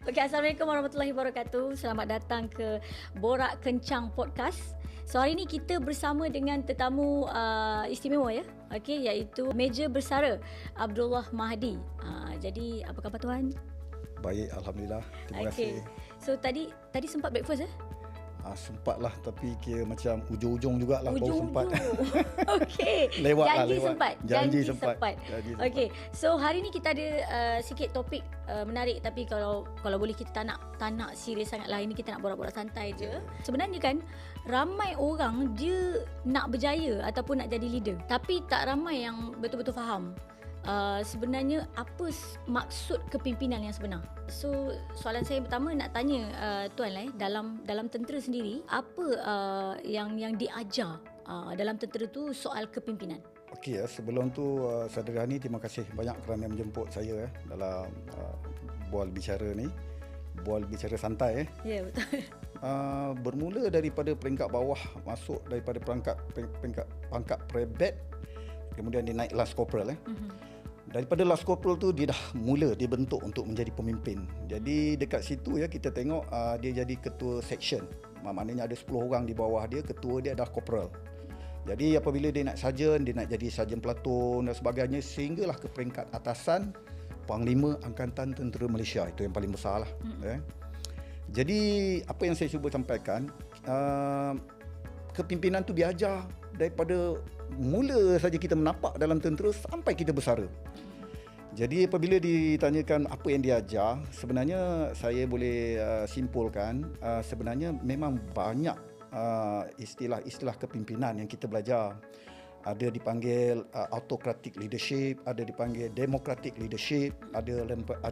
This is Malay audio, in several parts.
Okey, Assalamualaikum warahmatullahi wabarakatuh. Selamat datang ke Borak Kencang Podcast. So hari ini kita bersama dengan tetamu istimewa ya. Okey, iaitu Meja Bersara Abdullah Mahdi. Jadi apa khabar tuan? Baik, alhamdulillah. Terima kasih. So tadi sempat breakfast Sempatlah, tapi kira macam ujung-ujung jugalah baru sempat. Okey. Lewat. Janji sempat. Okey. So hari ni kita ada sikit topik menarik, tapi kalau boleh kita tak nak serius sangat lah. Ini kita nak borak-borak santai je. Sebenarnya kan ramai orang dia nak berjaya ataupun nak jadi leader, tapi tak ramai yang betul-betul faham sebenarnya apa maksud kepimpinan yang sebenar. So soalan saya pertama nak tanya tuan lah, dalam tentera sendiri apa yang diajar dalam tentera tu soal kepimpinan? Okey, sebelum tu Saudara Hani, terima kasih banyak kerana menjemput saya dalam bual bicara ni. Bual bicara santai Ya, betul. Bermula daripada peringkat bawah, masuk daripada pangkat brevet, kemudian dia naik last corporal Daripada last corporal tu dia dah mula dibentuk untuk menjadi pemimpin. Jadi dekat situ kita tengok dia jadi ketua section. Maknanya ada 10 orang di bawah dia, ketua dia adalah corporal. Jadi apabila dia nak sarjan, dia nak jadi sarjan pelatun dan sebagainya, sehinggalah ke peringkat atasan Panglima Angkatan Tentera Malaysia. Itu yang paling besar lah. Jadi apa yang saya cuba sampaikan, kepimpinan tu diajar daripada mula saja kita menapak dalam tentera sampai kita bersara. Jadi apabila ditanyakan apa yang diajar, sebenarnya saya boleh simpulkan sebenarnya memang banyak istilah-istilah kepimpinan yang kita belajar. Ada dipanggil autocratic leadership, ada dipanggil democratic leadership, ada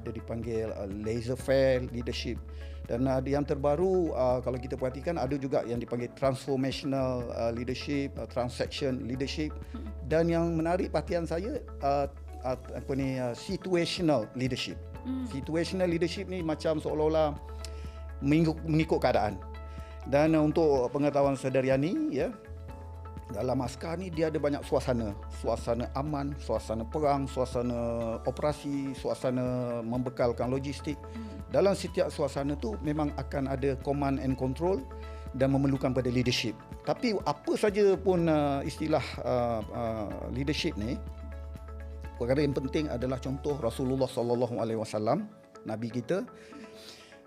dipanggil laissez-faire leadership, dan yang terbaru kalau kita perhatikan ada juga yang dipanggil transformational leadership, transaction leadership, dan yang menarik perhatian saya situational leadership. Situational leadership ni macam seolah-olah mengikut keadaan. Dan untuk pengetahuan saudara Yani, dalam askar ni dia ada banyak suasana aman, suasana perang, suasana operasi, suasana membekalkan logistik. Dalam setiap suasana tu memang akan ada command and control dan memerlukan pada leadership. Tapi apa saja pun istilah leadership ni, perkara yang penting adalah contoh Rasulullah sallallahu alaihi wasallam, nabi kita,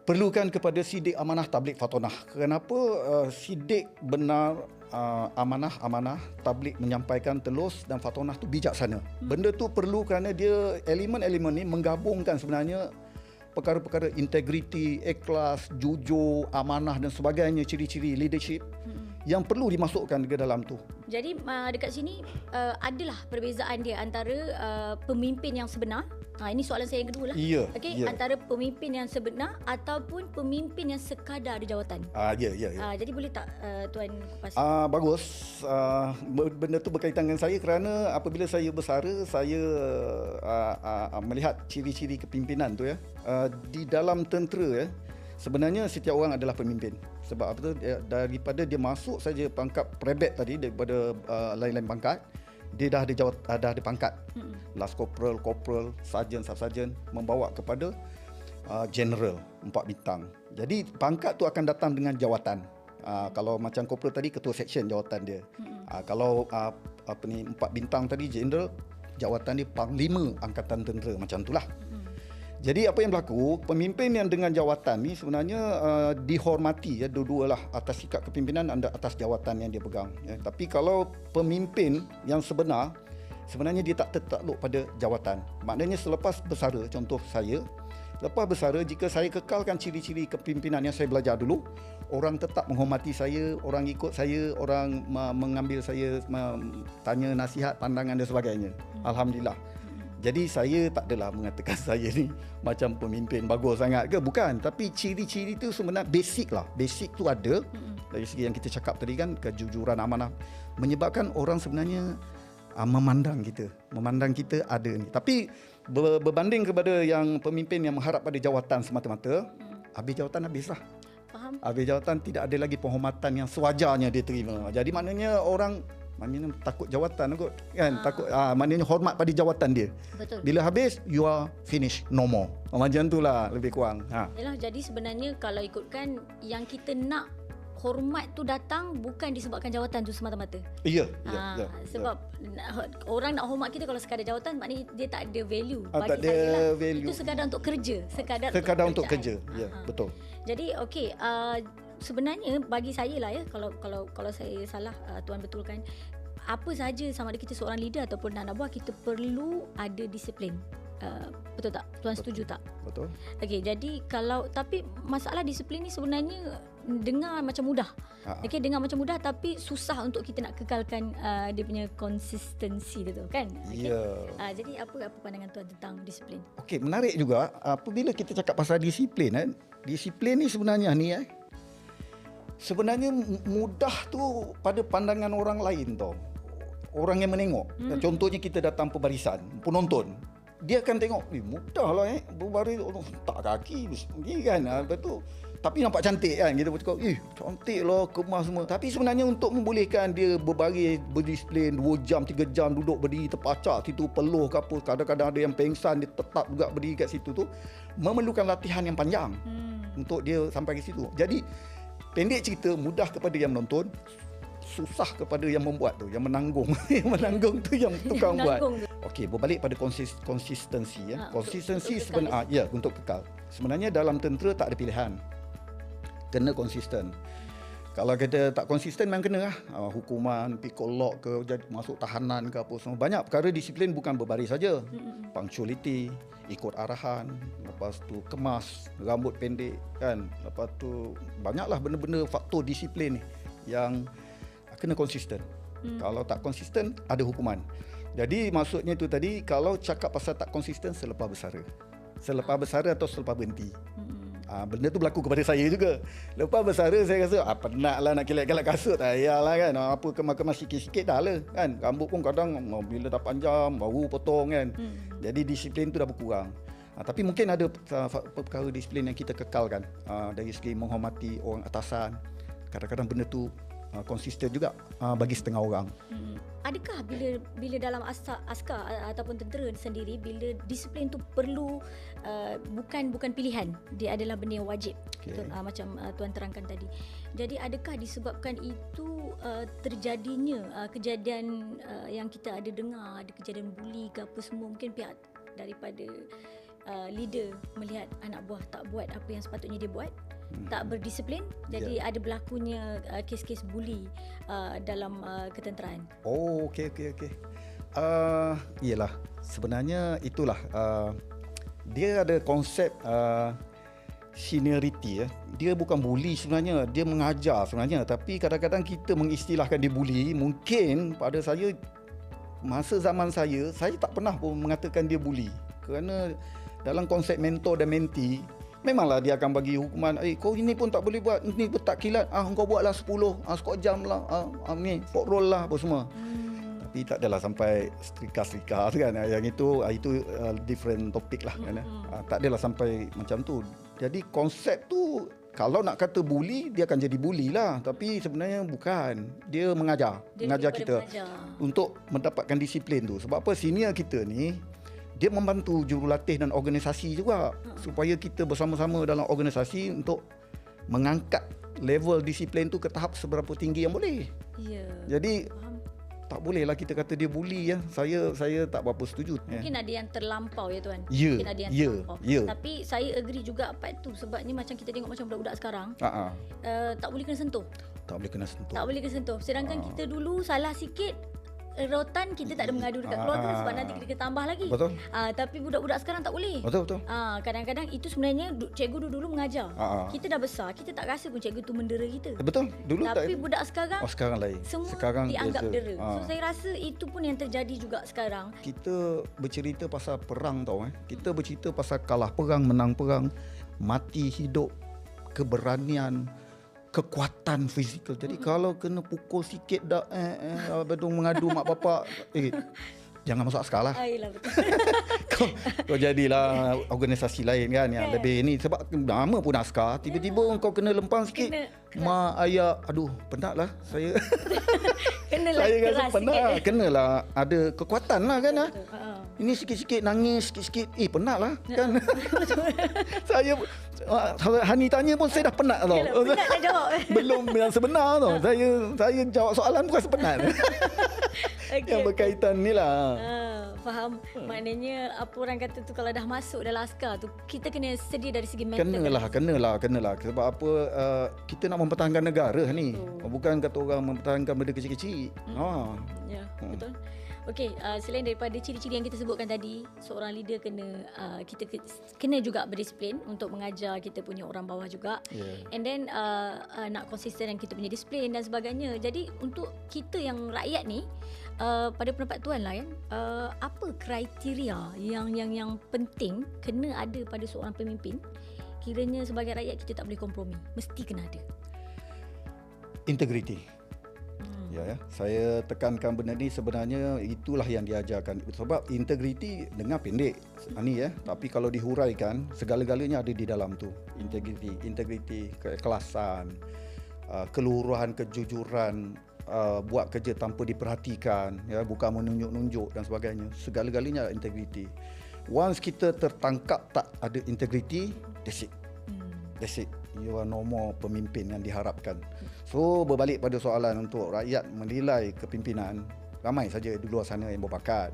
perlukan kepada sidik, amanah, tabligh, fatonah. Kenapa sidik, benar, amanah, tabligh, menyampaikan, telus, dan fatonah tu bijaksana. Benda tu perlu kerana dia elemen-elemen ni menggabungkan sebenarnya perkara-perkara integriti, ikhlas, jujur, amanah dan sebagainya, ciri-ciri leadership yang perlu dimasukkan ke dalam tu. Jadi dekat sini adalah perbezaan dia antara pemimpin yang sebenar. Ini soalan saya yang kedua lah. Okey, antara pemimpin yang sebenar ataupun pemimpin yang sekadar di jawatan. Jadi boleh tak tuan kupas? Bagus. Benda tu berkaitan dengan saya kerana apabila saya bersara, saya melihat ciri-ciri kepimpinan tu di dalam tentera sebenarnya setiap orang adalah pemimpin. Sebab apa tu, daripada dia masuk saja pangkat brevet tadi, daripada lain-lain pangkat, dia dah ada pangkat. Last corporal, sarjan, sub-sarjan, membawa kepada general 4 bintang. Jadi pangkat tu akan datang dengan jawatan. Kalau macam corporal tadi, ketua section jawatan dia. Kalau 4 bintang tadi, general, jawatan dia Panglima Angkatan Tentera, macam itulah. Jadi apa yang berlaku, pemimpin yang dengan jawatan ni sebenarnya dihormati dua-dualah, atas sikap kepimpinan dan atas jawatan yang dia pegang. Tapi kalau pemimpin yang sebenarnya dia tak tertakluk pada jawatan. Maknanya selepas bersara, contoh saya, lepas bersara, jika saya kekalkan ciri-ciri kepimpinan yang saya belajar dulu, orang tetap menghormati saya, orang ikut saya, orang mengambil saya, tanya nasihat, pandangan dan sebagainya. Alhamdulillah. Jadi saya tak adalah mengatakan saya ni macam pemimpin bagus sangat ke, bukan. Tapi ciri-ciri tu sebenarnya basic lah. Basic tu ada. Dari segi yang kita cakap tadi kan, kejujuran, amanah, menyebabkan orang sebenarnya memandang kita ada ni. Tapi berbanding kepada yang pemimpin yang mengharap pada jawatan semata-mata, habis jawatan habislah. Faham. Habis jawatan tidak ada lagi penghormatan yang sewajarnya dia terima. Jadi maknanya orang maknanya takut jawatan kot kan. Takut maknanya hormat pada jawatan dia. Betul. Bila habis you are finish, no more. Macam itulah lebih kurang. Yalah, jadi sebenarnya kalau ikutkan yang kita nak hormat tu datang bukan disebabkan jawatan tu semata-mata. Ya. Sebab orang nak hormat kita kalau sekadar jawatan, maknanya dia tak ada value. Bagi tak ada saya lah, value. itu sekadar untuk kerja, sekadar untuk kerja. Ya, betul. Jadi okey, sebenarnya bagi saya lah ya, kalau saya salah, tuan betulkan, apa saja sama ada kita seorang leader ataupun anak buah, kita perlu ada disiplin. Betul tak? Tuan setuju tak? Betul. Okey, jadi tapi masalah disiplin ni sebenarnya dengar macam mudah. Okey, dengar macam mudah tapi susah untuk kita nak kekalkan dia punya konsistensi tu kan? Okay? Ya. Jadi apa pandangan tuan tentang disiplin? Okey, menarik juga apabila kita cakap pasal disiplin kan. Disiplin ni sebenarnya sebenarnya mudah tu pada pandangan orang lain tau. Orang yang menengok. Contohnya kita datang pembarisan, penonton. Dia akan tengok, mudahlah berbaris tak kaki ni kan. Betul. Tapi nampak cantik kan. Kita cakap, cantik lah, kemas semua. Tapi sebenarnya untuk membolehkan dia berbaris, berdisiplin 2 jam, 3 jam duduk berdiri terpacak situ, peluh ke apa. Kadang-kadang ada yang pengsan, dia tetap juga berdiri kat situ tu. Memerlukan latihan yang panjang untuk dia sampai ke situ. Jadi, pendek cerita, mudah kepada yang menonton, susah kepada yang membuat tu, yang menanggung. Yang menanggung tu yang tukang buat. Okey, berbalik pada konsistensi ya. Konsistensi sebenarnya untuk kekal. Sebenarnya dalam tentera tak ada pilihan. Kena konsisten. Kalau kita tak konsisten memang kena lah. Hukuman, pikul lock ke, masuk tahanan ke apa semua. Banyak perkara disiplin bukan berbaris saja. Punctuality, ikut arahan, lepas tu kemas, rambut pendek kan. Lepas tu banyaklah benda-benda faktor disiplin ni yang kena konsisten. Kalau tak konsisten ada hukuman. Jadi maksudnya tu tadi, kalau cakap pasal tak konsisten selepas bersara. Selepas bersara atau selepas berhenti. Benda tu berlaku kepada saya juga. Lepas bersara saya rasa penatlah nak kilat-kilat kasut. Tak payahlah kan. Apa kemas-kemas sikit-sikit dah lah kan. Rambut pun kadang bila dah panjang baru potong kan. Jadi disiplin tu dah berkurang. Tapi mungkin ada perkara disiplin yang kita kekalkan. Dari segi menghormati orang atasan. Kadang-kadang benda tu konsisten juga bagi setengah orang. Adakah bila dalam askar ataupun tentera sendiri, bila disiplin tu perlu bukan pilihan, dia adalah benda yang wajib. Macam tuan terangkan tadi. Jadi adakah disebabkan itu terjadinya kejadian yang kita ada dengar, ada kejadian buli ke apa semua, mungkin pihak daripada leader melihat anak buah tak buat apa yang sepatutnya dia buat, tak berdisiplin, jadi ada berlakunya kes-kes buli dalam ketenteraan. Okey. Iyalah, sebenarnya itulah dia ada konsep seniority ya. Dia bukan buli sebenarnya, dia mengajar sebenarnya, tapi kadang-kadang kita mengistilahkan dia buli. Mungkin pada saya, masa zaman saya tak pernah pun mengatakan dia buli. Kerana dalam konsep mentor dan mentee, memanglah dia akan bagi hukuman, kau ini pun tak boleh buat, ini pun tak kilat, kau buatlah 10, skor jam lah, ni port roll lah apa semua. Tapi tak adalah sampai setrika-setrika kan. Yang itu different topik lah kan. Tak adalah sampai macam tu. Jadi konsep tu, kalau nak kata bully, dia akan jadi bully lah. Tapi sebenarnya bukan. Dia mengajar kita untuk mendapatkan disiplin tu. Sebab apa, senior kita ni dia membantu jurulatih dan organisasi juga, supaya kita bersama-sama dalam organisasi untuk mengangkat level disiplin tu ke tahap seberapa tinggi yang boleh. Jadi tak bolehlah kita kata dia bully ya. Saya tak berapa setuju. Mungkin ada yang terlampau ya tuan. Mungkin ada yang terlampau. Tapi saya agree juga part tu, sebab ni macam kita tengok macam budak-budak sekarang. Tak boleh kena sentuh. Tak boleh kena sentuh. Sedangkan kita dulu salah sikit, rotan kita tak ada mengadu dekat keluarga sebab nanti kita tambah lagi. Betul. Tapi budak-budak sekarang tak boleh. Betul. Kadang-kadang itu sebenarnya cikgu dulu mengajar. Kita dah besar, kita tak rasa pun cikgu tu mendera kita. Betul. Dulu tapi tak. Budak sekarang lain. Semua sekarang dianggap dera. So saya rasa itu pun yang terjadi juga sekarang. Kita bercerita pasal perang tau. Kita bercerita pasal kalah perang, menang perang, mati hidup, keberanian, kekuatan fizikal. Jadi kalau kena pukul sikit dah bedung mengadu mak bapak, jangan masuk askar lah. Kau jadilah organisasi lain kan yang lebih ni, sebab nama pun askar, tiba-tiba kau kena lempang sikit, mak, ayah, aduh penat lah saya. Kenalah Saya rasa keras penat, sikit. kenalah ada kekuatan lah kan. Betul. Ini sikit-sikit nangis, sikit-sikit penat lah kan. Saya Hani tanya pun saya dah penat tau. Yalah, penat dah jawab. Belum yang sebenar tau. Saya jawab soalan pun rasa penat. Yang berkaitan ni lah. Faham. Maknanya apa orang kata tu, kalau dah masuk dalam askar tu, kita kena sedia dari segi mental. Kenalah. Sebab apa, kita nak mempertahankan negara ni. Bukan kata orang mempertahankan benda kecil-kecil. Ya, betul. Okey, selain daripada ciri-ciri yang kita sebutkan tadi, seorang leader kita kena juga berdisiplin untuk mengajar kita punya orang bawah juga. And then nak konsisten dengan kita punya disiplin dan sebagainya. Jadi untuk kita yang rakyat ni, pada pendapat tuan lah kan, apa kriteria yang penting kena ada pada seorang pemimpin? Kiranya sebagai rakyat kita tak boleh kompromi, mesti kena ada. Integriti. Ya, saya tekankan benda ni, sebenarnya itulah yang diajarkan. Sebab integriti dengar pendek ni ya, tapi kalau dihuraikan segala-galanya ada di dalam tu. Integriti, keikhlasan, keluruhan, kejujuran, buat kerja tanpa diperhatikan, ya, bukan menunjuk-nunjuk dan sebagainya. Segala-galanya integriti. Once kita tertangkap tak ada integriti, that's it. You are no more pemimpin yang diharapkan. So berbalik pada soalan untuk rakyat menilai kepimpinan, ramai saja di luar sana yang berbakat.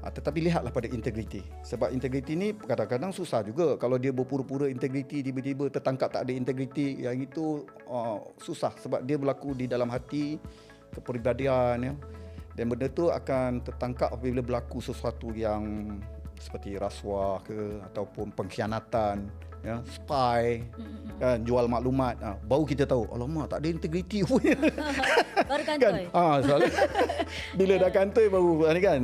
Tetapi lihatlah pada integriti. Sebab integriti ni kadang-kadang susah juga. Kalau dia berpura-pura integriti, tiba-tiba tertangkap tak ada integriti, yang itu susah. Sebab dia berlaku di dalam hati, kepribadian, ya. Dan benda tu akan tertangkap apabila berlaku sesuatu yang seperti rasuah ke, ataupun pengkhianatan, ya, spy, kan, jual maklumat, baru kita tahu, alamak tak ada integriti punya. Baru kantoi. Kan? Bila dah kantoi baru ni kan.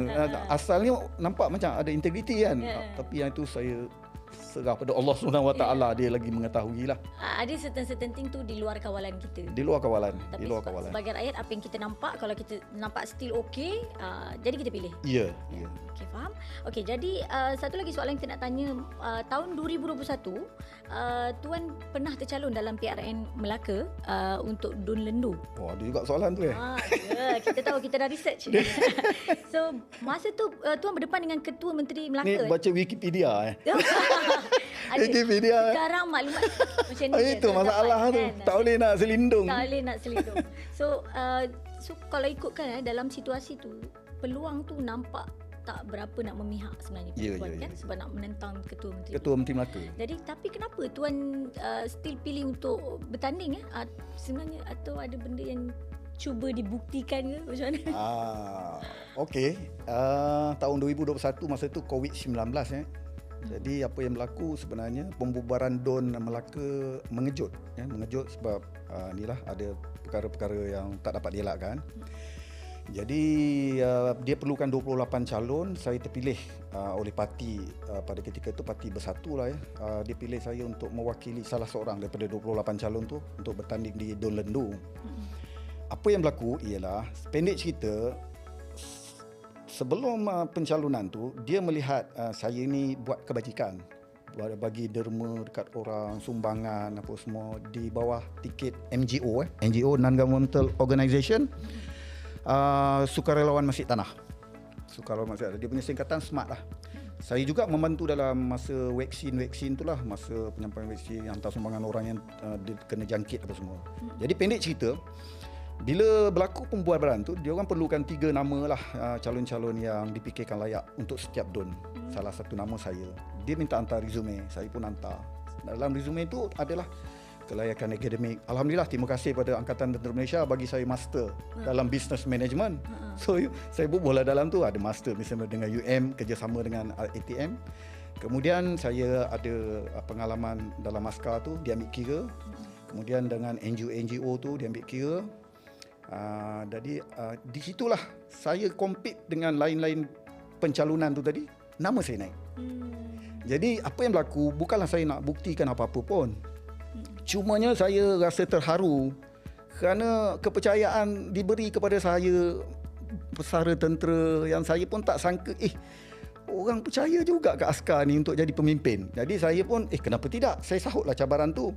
Asalnya nampak macam ada integriti kan. Tapi yang itu saya serah pada Allah SWT, dia lagi mengetahui lah. Ada certain thing tu di luar kawalan kita. Di luar kawalan. Tapi sebagai rakyat, apa yang kita nampak, kalau kita nampak still okey, jadi kita pilih. Ya. Okey, faham. Okey, jadi satu lagi soalan yang kita nak tanya, tahun 2021 tuan pernah tercalon dalam PRN Melaka untuk Dun Lendu. Oh, ada juga soalan tu ya, kita tahu, kita dah research. So masa tu tuan berdepan dengan Ketua Menteri Melaka. Ni baca Wikipedia Ada. Wikipedia. Sekarang maklumat macam ni. Itu masalah tu. Tak boleh nak selindung. So kalau ikutkan dalam situasi tu, peluang tu nampak tak berapa nak memihak sebenarnya tuan kan, sebab nak menentang Ketua Menteri Melaka. Jadi tapi kenapa tuan still pilih untuk bertanding sebenarnya, atau ada benda yang cuba dibuktikan ke macam mana? Okey. Tahun 2021 masa tu COVID-19 ya. Jadi apa yang berlaku sebenarnya, pembubaran DUN Melaka mengejut sebab inilah ada perkara-perkara yang tak dapat dielakkan. Jadi dia perlukan 28 calon. Saya terpilih oleh parti pada ketika itu, Parti Bersatu lah ya. Dia pilih saya untuk mewakili salah seorang daripada 28 calon tu untuk bertanding di Dun Lendu. Apa yang berlaku ialah, pendek cerita, sebelum pencalonan tu, dia melihat saya ni buat kebajikan, bagi derma dekat orang, sumbangan apa semua di bawah tiket NGO, Non-Governmental Organisation, Sukarelawan Masjid Tanah. Dia punya singkatan SMART lah. Saya juga membantu dalam masa vaksin tu lah, masa penyampaian vaksin, hantar sumbangan orang yang kena jangkit apa semua. Jadi pendek cerita, bila berlaku pembubaran tu, dia orang perlukan 3 nama lah calon-calon yang dipikirkan layak untuk setiap DUN. Salah satu nama saya. Dia minta hantar resume, saya pun hantar. Dalam resume tu adalah kelayakan akademik. Alhamdulillah, terima kasih pada Angkatan Tentera Malaysia bagi saya master dalam business management. So saya bola dalam tu ada master misalnya dengan UM, kerjasama dengan ATM. Kemudian saya ada pengalaman dalam askar tu, dia ambil kira. Kemudian dengan NGO tu dia ambil kira. Jadi di situlah saya compete dengan lain-lain pencalonan tu tadi, nama saya naik. Jadi apa yang berlaku, bukanlah saya nak buktikan apa-apa pun. Cumanya saya rasa terharu kerana kepercayaan diberi kepada saya, pesara tentera, yang saya pun tak sangka orang percaya juga ke askar ni untuk jadi pemimpin. Jadi saya pun kenapa tidak, saya sahutlah cabaran tu.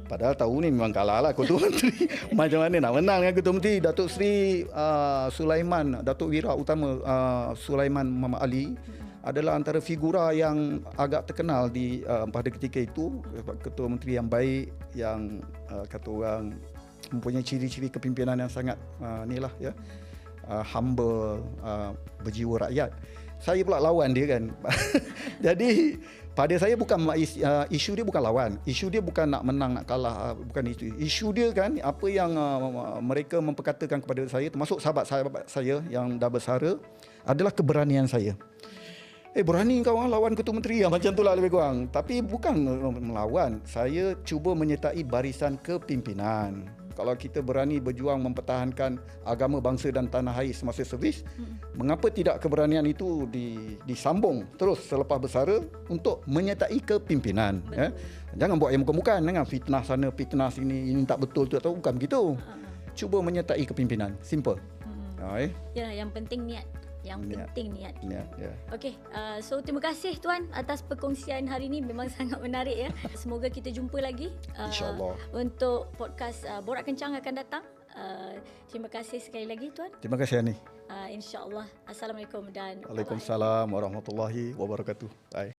Padahal tahun ni memang kalah lah Ketua Menteri. Macam mana nak menang dengan Ketua Menteri Datuk Seri Sulaiman, Datuk Wira Utama Sulaiman Muhammad Ali adalah antara figura yang agak terkenal pada ketika itu. Ketua Menteri yang baik, yang kata orang mempunyai ciri-ciri kepimpinan yang sangat humble, berjiwa rakyat. Saya pula lawan dia kan. Jadi pada saya bukan isu dia bukan lawan. Isu dia bukan nak menang nak kalah, bukan itu. Isu dia kan apa yang mereka memperkatakan kepada saya, termasuk sahabat-sahabat saya yang dah bersara, adalah keberanian saya. Berani kau lawan Ketua Menteri, macam itulah lebih kurang. Tapi bukan melawan. Saya cuba menyertai barisan kepimpinan. Kalau kita berani berjuang mempertahankan agama, bangsa dan tanah air semasa servis, mengapa tidak keberanian itu disambung terus selepas bersara untuk menyertai kepimpinan? Jangan buat yang bukan-bukan, jangan fitnah sana, fitnah sini, ini tak betul, tak tahu, bukan begitu. Cuba menyertai kepimpinan, simple. Ya, yang penting niat. Penting niat. Ya. Okey, so terima kasih Tuan atas perkongsian hari ini, memang sangat menarik ya. Semoga kita jumpa lagi InsyaAllah untuk podcast Borak Kencang akan datang. Terima kasih sekali lagi Tuan. Terima kasih Ani. InsyaAllah. Assalamualaikum dan Waalaikumsalam warahmatullahi wabarakatuh. Bye.